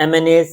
MNAs,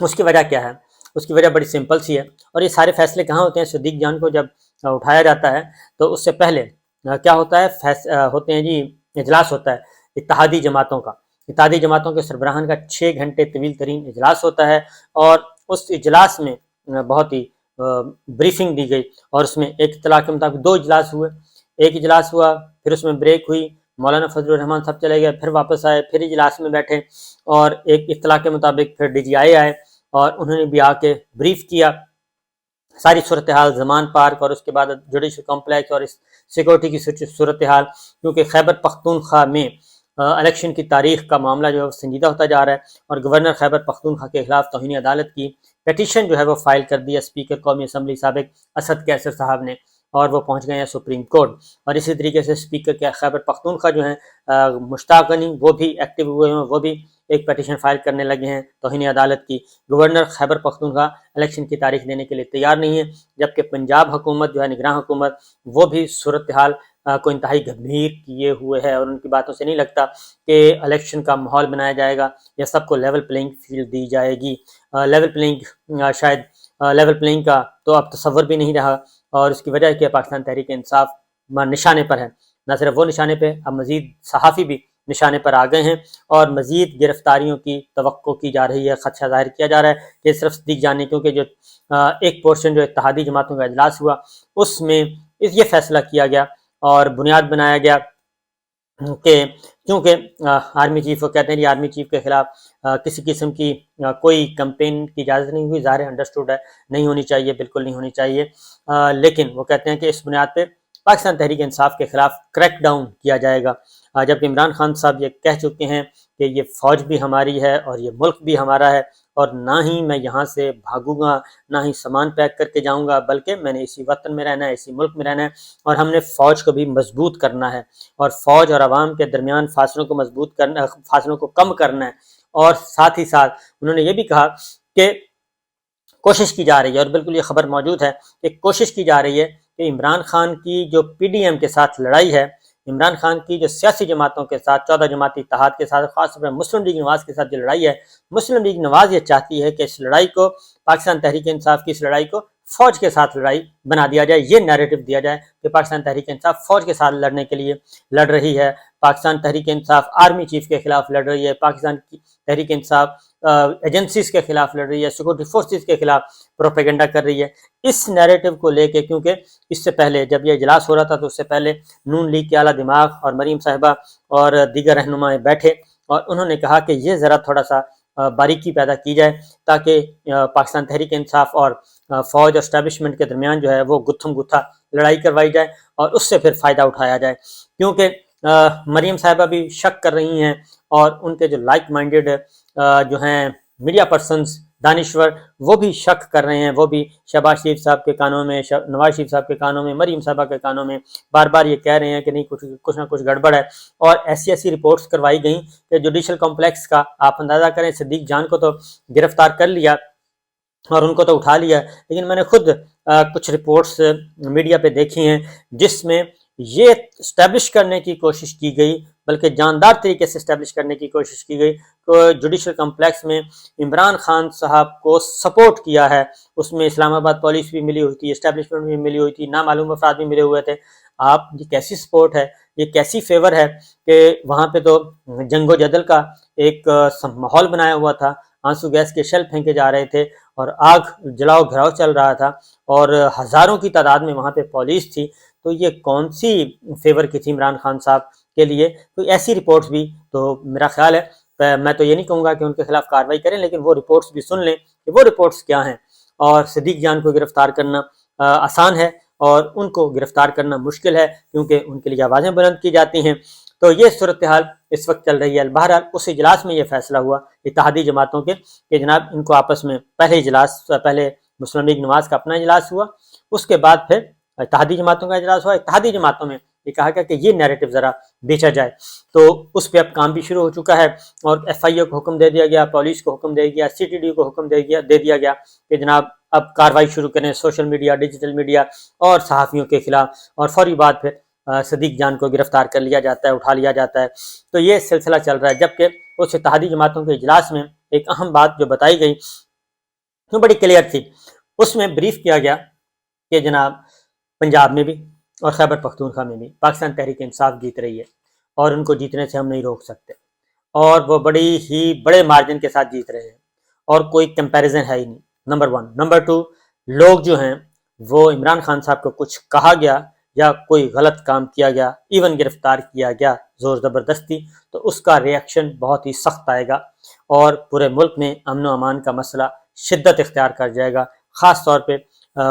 اس کی وجہ کیا ہے؟ اس کی وجہ بڑی سمپل سی ہے، اور یہ سارے فیصلے کہاں ہوتے ہیں؟ صدیق جان کو جب اٹھایا جاتا ہے تو اس سے پہلے کیا ہوتا ہے؟ ہوتے ہیں جی، اجلاس ہوتا ہے اتحادی جماعتوں کا، اتحادی جماعتوں کے سربراہان کا 6 گھنٹے طویل ترین اجلاس ہوتا ہے، اور اس اجلاس میں بہت ہی بریفنگ دی گئی، اور اس میں ایک اطلاع کے مطابق 2 اجلاس ہوئے، ایک اجلاس ہوا، پھر اس میں بریک ہوئی، مولانا فضل الرحمان صاحب چلے گئے، پھر واپس آئے، پھر اجلاس میں بیٹھے، اور ایک اطلاع کے مطابق پھر ڈی جی آئی آئے اور انہوں نے بھی آ کے بریف کیا ساری صورتحال زمان پارک اور اس کے بعد جوڈیشل کمپلیکس اور اس سیکورٹی کی صورتحال، کیونکہ خیبر پختونخوا میں الیکشن کی تاریخ کا معاملہ جو ہے وہ سنجیدہ ہوتا جا رہا ہے، اور گورنر خیبر پختونخوا کے خلاف توہین عدالت کی پیٹیشن جو ہے وہ فائل کر دی ہے اسپیکر قومی اسمبلی سابق اسد کیسر صاحب نے، اور وہ پہنچ گئے ہیں سپریم کورٹ، اور اسی طریقے سے اسپیکر کے خیبر پختونخوا جو ہیں مشتاق غنی، وہ بھی ایکٹیو ہوئے ہیں، وہ بھی ایک پیٹیشن فائل کرنے لگے ہیں توہین عدالت کی۔ گورنر خیبر پختونخوا الیکشن کی تاریخ دینے کے لیے تیار نہیں ہے، جبکہ پنجاب حکومت جو ہے نگراں حکومت، وہ بھی صورتحال کو انتہائی گمبھیر کیے ہوئے ہے، اور ان کی باتوں سے نہیں لگتا کہ الیکشن کا ماحول بنایا جائے گا یا سب کو لیول پلینگ فیلڈ دی جائے گی۔ لیول پلینگ شاید لیول پلینگ کا تو اب تصور بھی نہیں رہا، اور اس کی وجہ ہے کہ پاکستان تحریک انصاف نشانے پر ہے، نہ صرف وہ نشانے پہ، اب مزید صحافی بھی نشانے پر آ گئے ہیں، اور مزید گرفتاریوں کی توقع کی جا رہی ہے، خدشہ ظاہر کیا جا رہا ہے کہ صرف صدیق جان نے، کیونکہ جو ایک پورشن جو اتحادی جماعتوں کا اجلاس ہوا اس میں یہ فیصلہ کیا گیا اور بنیاد بنایا گیا کہ کیونکہ آرمی چیف، وہ کہتے ہیں کہ آرمی چیف کے خلاف کسی قسم کی کوئی کمپین کی اجازت نہیں ہوئی، ظاہر انڈرسٹوڈ ہے، نہیں ہونی چاہیے، بالکل نہیں ہونی چاہیے، لیکن وہ کہتے ہیں کہ اس بنیاد پہ پاکستان تحریک انصاف کے خلاف کریک ڈاؤن کیا جائے گا، جبکہ عمران خان صاحب یہ کہہ چکے ہیں کہ یہ فوج بھی ہماری ہے اور یہ ملک بھی ہمارا ہے، اور نہ ہی میں یہاں سے بھاگوں گا، نہ ہی سامان پیک کر کے جاؤں گا، بلکہ میں نے اسی وطن میں رہنا ہے، اسی ملک میں رہنا ہے، اور ہم نے فوج کو بھی مضبوط کرنا ہے، اور فوج اور عوام کے درمیان فاصلوں کو مضبوط کرنا، فاصلوں کو کم کرنا ہے، اور ساتھ ہی ساتھ انہوں نے یہ بھی کہا کہ کوشش کی جا رہی ہے، اور بالکل یہ خبر موجود ہے کہ کوشش کی جا رہی ہے کہ عمران خان کی جو پی ڈی ایم کے ساتھ لڑائی ہے، عمران خان کی جو سیاسی جماعتوں کے ساتھ 14 جماعتی اتحاد کے ساتھ، خاص طور پر مسلم لیگ نواز کے ساتھ جو لڑائی ہے، مسلم لیگ نواز یہ چاہتی ہے کہ اس لڑائی کو، پاکستان تحریک انصاف کی اس لڑائی کو فوج کے ساتھ لڑائی بنا دیا جائے، یہ نیریٹو دیا جائے کہ پاکستان تحریک انصاف فوج کے ساتھ لڑنے کے لیے لڑ رہی ہے، پاکستان تحریک انصاف آرمی چیف کے خلاف لڑ رہی ہے، پاکستان کی تحریک انصاف ایجنسیز کے خلاف لڑ رہی ہے، سیکورٹی فورسز کے خلاف پروپیگنڈا کر رہی ہے۔ اس نیریٹو کو لے کے، کیونکہ اس سے پہلے جب یہ اجلاس ہو رہا تھا تو اس سے پہلے نون لیگ کے اعلیٰ دماغ اور مریم صاحبہ اور دیگر رہنما بیٹھے، اور انہوں نے کہا کہ یہ ذرا تھوڑا سا باریکی پیدا کی جائے تاکہ پاکستان تحریک انصاف اور فوج اسٹیبلشمنٹ کے درمیان جو ہے وہ گتھم گتھا لڑائی کروائی جائے، اور اس سے پھر فائدہ اٹھایا جائے، کیونکہ مریم صاحبہ بھی شک کر رہی ہیں، اور ان کے جو لائک مائنڈیڈ جو ہیں میڈیا پرسنز دانشور، وہ بھی شک کر رہے ہیں، وہ بھی شہباز شریف صاحب کے کانوں میں، نواز شریف صاحب کے کانوں میں، مریم صاحبہ کے کانوں میں بار بار یہ کہہ رہے ہیں کہ نہیں، کچھ نہ کچھ گڑبڑ ہے، اور ایسی ایسی رپورٹس کروائی گئیں کہ جوڈیشل کمپلیکس کا آپ اندازہ کریں، صدیق جان کو تو گرفتار کر لیا اور ان کو تو اٹھا لیا، لیکن میں نے خود کچھ رپورٹس میڈیا پہ دیکھی ہیں جس میں یہ اسٹیبلش کرنے کی کوشش کی گئی، بلکہ جاندار طریقے سے اسٹیبلش کرنے کی کوشش کی گئی کہ جوڈیشل کمپلیکس میں عمران خان صاحب کو سپورٹ کیا ہے، اس میں اسلام آباد پولیس بھی ملی ہوئی تھی، اسٹیبلشمنٹ بھی ملی ہوئی تھی، نامعلوم افراد بھی ملے ہوئے تھے۔ آپ یہ کیسی سپورٹ ہے، یہ کیسی فیور ہے کہ وہاں پہ تو جنگ و جدل کا ایک ماحول بنایا ہوا تھا، آنسو گیس کے شیل پھینکے جا رہے تھے، اور آگ جلاؤ گھراؤ چل رہا تھا، اور ہزاروں کی تعداد میں وہاں پہ پولیس تھی، تو یہ کون سی فیور کی تھی عمران خان صاحب کے لیے؟ تو ایسی رپورٹس بھی، تو میرا خیال ہے، میں تو یہ نہیں کہوں گا کہ ان کے خلاف کارروائی کریں، لیکن وہ رپورٹس بھی سن لیں کہ وہ رپورٹس کیا ہیں، اور صدیق جان کو گرفتار کرنا آسان ہے اور ان کو گرفتار کرنا مشکل ہے، کیونکہ ان کے لیے آوازیں بلند کی جاتی ہیں۔ تو یہ صورتحال اس وقت چل رہی ہے۔ بہرحال اس اجلاس میں یہ فیصلہ ہوا اتحادی جماعتوں کے کہ جناب ان کو آپس میں پہلے مسلم لیگ نواز کا اپنا اجلاس ہوا، اس کے بعد پھر اتحادی جماعتوں کا اجلاس ہوا، اتحادی جماعتوں میں یہ کہا گیا کہ یہ نیریٹو ذرا بیچا جائے، تو اس پہ اب کام بھی شروع ہو چکا ہے، اور ایف آئی اے کو حکم دے دیا گیا، پولیس کو حکم دے دیا، سی ٹی ڈی کو حکم دے دیا گیا کہ جناب اب کارروائی شروع کریں سوشل میڈیا، ڈیجیٹل میڈیا اور صحافیوں کے خلاف، اور فوری بعد پھر صدیق جان کو گرفتار کر لیا جاتا ہے، اٹھا لیا جاتا ہے۔ تو یہ سلسلہ چل رہا ہے، جبکہ اس اتحادی جماعتوں کے اجلاس میں ایک اہم بات جو بتائی گئی تو بڑی کلیئر تھی. اس میں بریف کیا گیا کہ جناب پنجاب میں بھی اور خیبر پختونخوا میں بھی پاکستان تحریک انصاف جیت رہی ہے اور ان کو جیتنے سے ہم نہیں روک سکتے, اور وہ بڑے مارجن کے ساتھ جیت رہے ہیں اور کوئی کمپیریزن ہے ہی نہیں. نمبر 1. نمبر 2, لوگ جو ہیں وہ عمران خان صاحب کو کچھ کہا گیا یا کوئی غلط کام کیا گیا, ایون گرفتار کیا گیا زور زبردستی, تو اس کا ریئیکشن بہت ہی سخت آئے گا اور پورے ملک میں امن و امان کا مسئلہ شدت اختیار کر جائے گا, خاص طور پہ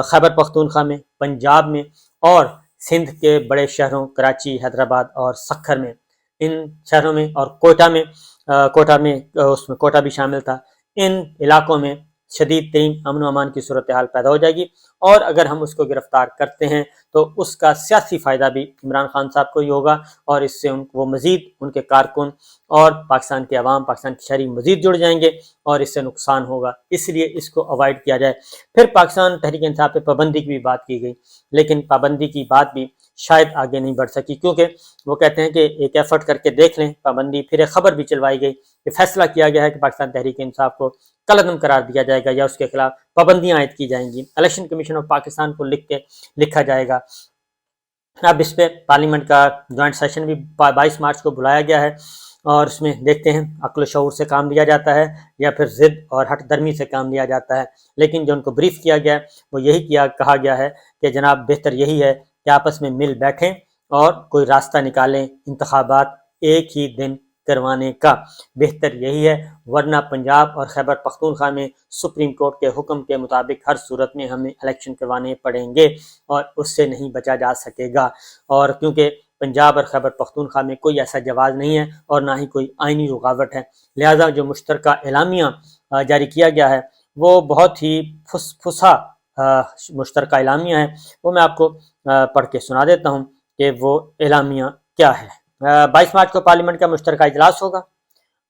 خیبر پختونخوا میں, پنجاب میں اور سندھ کے بڑے شہروں کراچی, حیدرآباد اور سکھر میں. ان شہروں میں اور کوئٹہ میں اس میں کوئٹہ بھی شامل تھا. ان علاقوں میں شدید ترین امن و امان کی صورتحال پیدا ہو جائے گی, اور اگر ہم اس کو گرفتار کرتے ہیں تو اس کا سیاسی فائدہ بھی عمران خان صاحب کو ہی ہوگا, اور اس سے وہ مزید ان کے کارکن اور پاکستان کے عوام, پاکستان کے شہری مزید جڑ جائیں گے اور اس سے نقصان ہوگا. اس لیے اس کو اوائڈ کیا جائے. پھر پاکستان تحریک انصاف پہ پابندی کی بھی بات کی گئی, لیکن پابندی کی بات بھی شاید آگے نہیں بڑھ سکی, کیونکہ وہ کہتے ہیں کہ ایک ایفرٹ کر کے دیکھ لیں پابندی. پھر ایک خبر بھی چلوائی گئی کہ فیصلہ کیا گیا ہے کہ پاکستان تحریک انصاف کو کالعدم قرار دیا جائے گا یا اس کے خلاف پابندیاں عائد کی جائیں گی. الیکشن کمیشن آف پاکستان کو لکھا جائے گا. اب اس پہ پارلیمنٹ کا جوائنٹ سیشن بھی 22 مارچ کو بلایا گیا ہے, اور اس میں دیکھتے ہیں عقل و شعور سے کام لیا جاتا ہے یا پھر ضد اور ہٹ درمی سے کام لیا جاتا ہے. لیکن جو ان کو بریف کیا گیا ہے وہ یہی کہا گیا ہے کہ جناب بہتر یہی ہے کہ آپس میں مل بیٹھیں اور کوئی راستہ نکالیں انتخابات ایک ہی دن کروانے کا. بہتر یہی ہے, ورنہ پنجاب اور خیبر پختونخوا میں سپریم کورٹ کے حکم کے مطابق ہر صورت میں ہمیں الیکشن کروانے پڑیں گے اور اس سے نہیں بچا جا سکے گا. اور کیونکہ پنجاب اور خیبر پختونخوا میں کوئی ایسا جواز نہیں ہے اور نہ ہی کوئی آئینی رکاوٹ ہے, لہٰذا جو مشترکہ اعلامیہ جاری کیا گیا ہے وہ بہت ہی فسا مشترکہ اعلامیہ ہے. وہ میں آپ کو پڑھ کے سنا دیتا ہوں کہ وہ اعلامیہ کیا ہے. 22 مارچ کو پارلیمنٹ کا مشترکہ اجلاس ہوگا,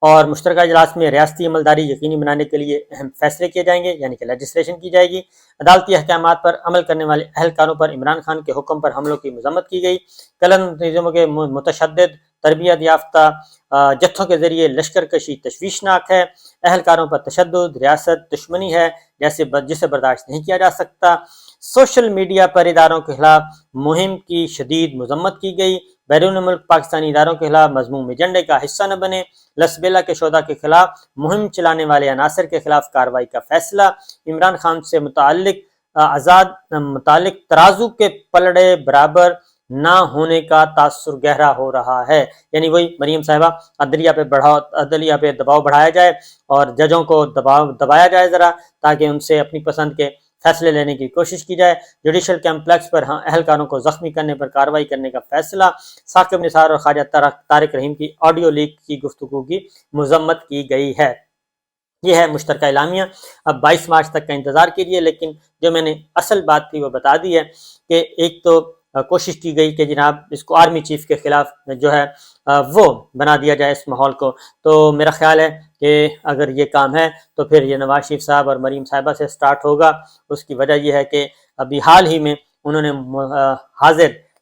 اور مشترکہ اجلاس میں ریاستی عملداری یقینی بنانے کے لیے اہم فیصلے کیے جائیں گے, یعنی کہ لیجسلیشن کی جائے گی. عدالتی احکامات پر عمل کرنے والے اہلکاروں پر عمران خان کے حکم پر حملوں کی مذمت کی گئی. کلن نظاموں کے متشدد تربیت یافتہ جتھوں کے ذریعے لشکر کشی تشویشناک ہے. اہلکاروں پر تشدد ریاست دشمنی ہے جسے برداشت نہیں کیا جا سکتا. سوشل میڈیا پر اداروں کے خلاف مہم کی شدید مذمت کی گئی. بیرون ملک پاکستانی اداروں کے خلاف مذموم ایجنڈے کا حصہ نہ بنے. لسبیلا کے شہداء کے خلاف مہم چلانے والے عناصر کے خلاف کارروائی کا فیصلہ. عمران خان سے متعلق ترازو کے پلڑے برابر نہ ہونے کا تاثر گہرا ہو رہا ہے. یعنی وہی مریم صاحبہ, عدلیہ پہ دباؤ بڑھایا جائے اور ججوں کو دبایا جائے ذرا, تاکہ ان سے اپنی پسند کے فیصلے لینے کی کوشش کی جائے. جوڈیشل کمپلیکس پر اہلکاروں کو زخمی کرنے پر کارروائی کرنے کا فیصلہ. ثاقب نثار اور خواجہ طارق رحیم کی آڈیو لیک کی گفتگو کی مذمت کی گئی ہے. یہ ہے مشترکہ اعلامیہ. اب 22 مارچ تک کا انتظار کیجیے, لیکن جو میں نے اصل بات تھی وہ بتا دی ہے کہ ایک تو کوشش کی گئی کہ جناب اس کو آرمی چیف کے خلاف جو ہے وہ بنا دیا جائے اس ماحول کو. تو میرا خیال ہے کہ اگر یہ کام ہے تو پھر یہ نواز شریف صاحب اور مریم صاحبہ سے سٹارٹ ہوگا. اس کی وجہ یہ ہے کہ ابھی حال ہی میں انہوں نے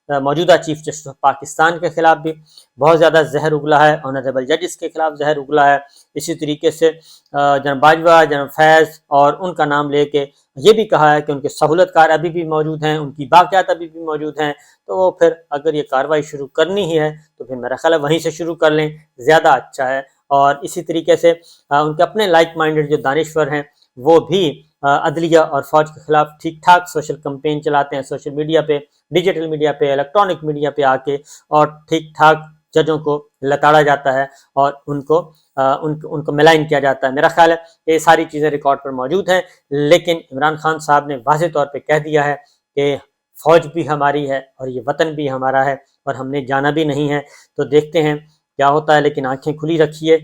موجودہ چیف جسٹس آف پاکستان کے خلاف بھی بہت زیادہ زہر اگلا ہے, آنریبل ججز کے خلاف زہر اگلا ہے. اسی طریقے سے جناب باجوہ, جناب فیض اور ان کا نام لے کے یہ بھی کہا ہے کہ ان کے سہولت کار ابھی بھی موجود ہیں, ان کی باقیات ابھی بھی موجود ہیں. تو پھر اگر یہ کارروائی شروع کرنی ہی ہے تو پھر میرا خیال ہے وہیں سے شروع کر لیں, زیادہ اچھا ہے. اور اسی طریقے سے ان کے اپنے لائک مائنڈڈ جو دانشور ہیں وہ بھی عدلیہ اور فوج کے خلاف ٹھیک ٹھاک سوشل کمپین چلاتے ہیں, سوشل میڈیا پہ, ڈیجیٹل میڈیا پہ, الیکٹرانک میڈیا پہ آ کے, اور ٹھیک ٹھاک ججوں کو لتاڑا جاتا ہے اور ان کو ملائن کیا جاتا ہے. میرا خیال ہے کہ یہ ساری چیزیں ریکارڈ پر موجود ہیں, لیکن عمران خان صاحب نے واضح طور پہ کہہ دیا ہے کہ فوج بھی ہماری ہے اور یہ وطن بھی ہمارا ہے اور ہم نے جانا بھی نہیں ہے. تو دیکھتے ہیں کیا ہوتا ہے, لیکن آنکھیں کھلی رکھیے,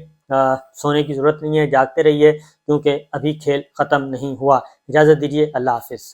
سونے کی ضرورت نہیں ہے, جاگتے رہیے, کیونکہ ابھی کھیل ختم نہیں ہوا. اجازت دیجیے, اللہ حافظ.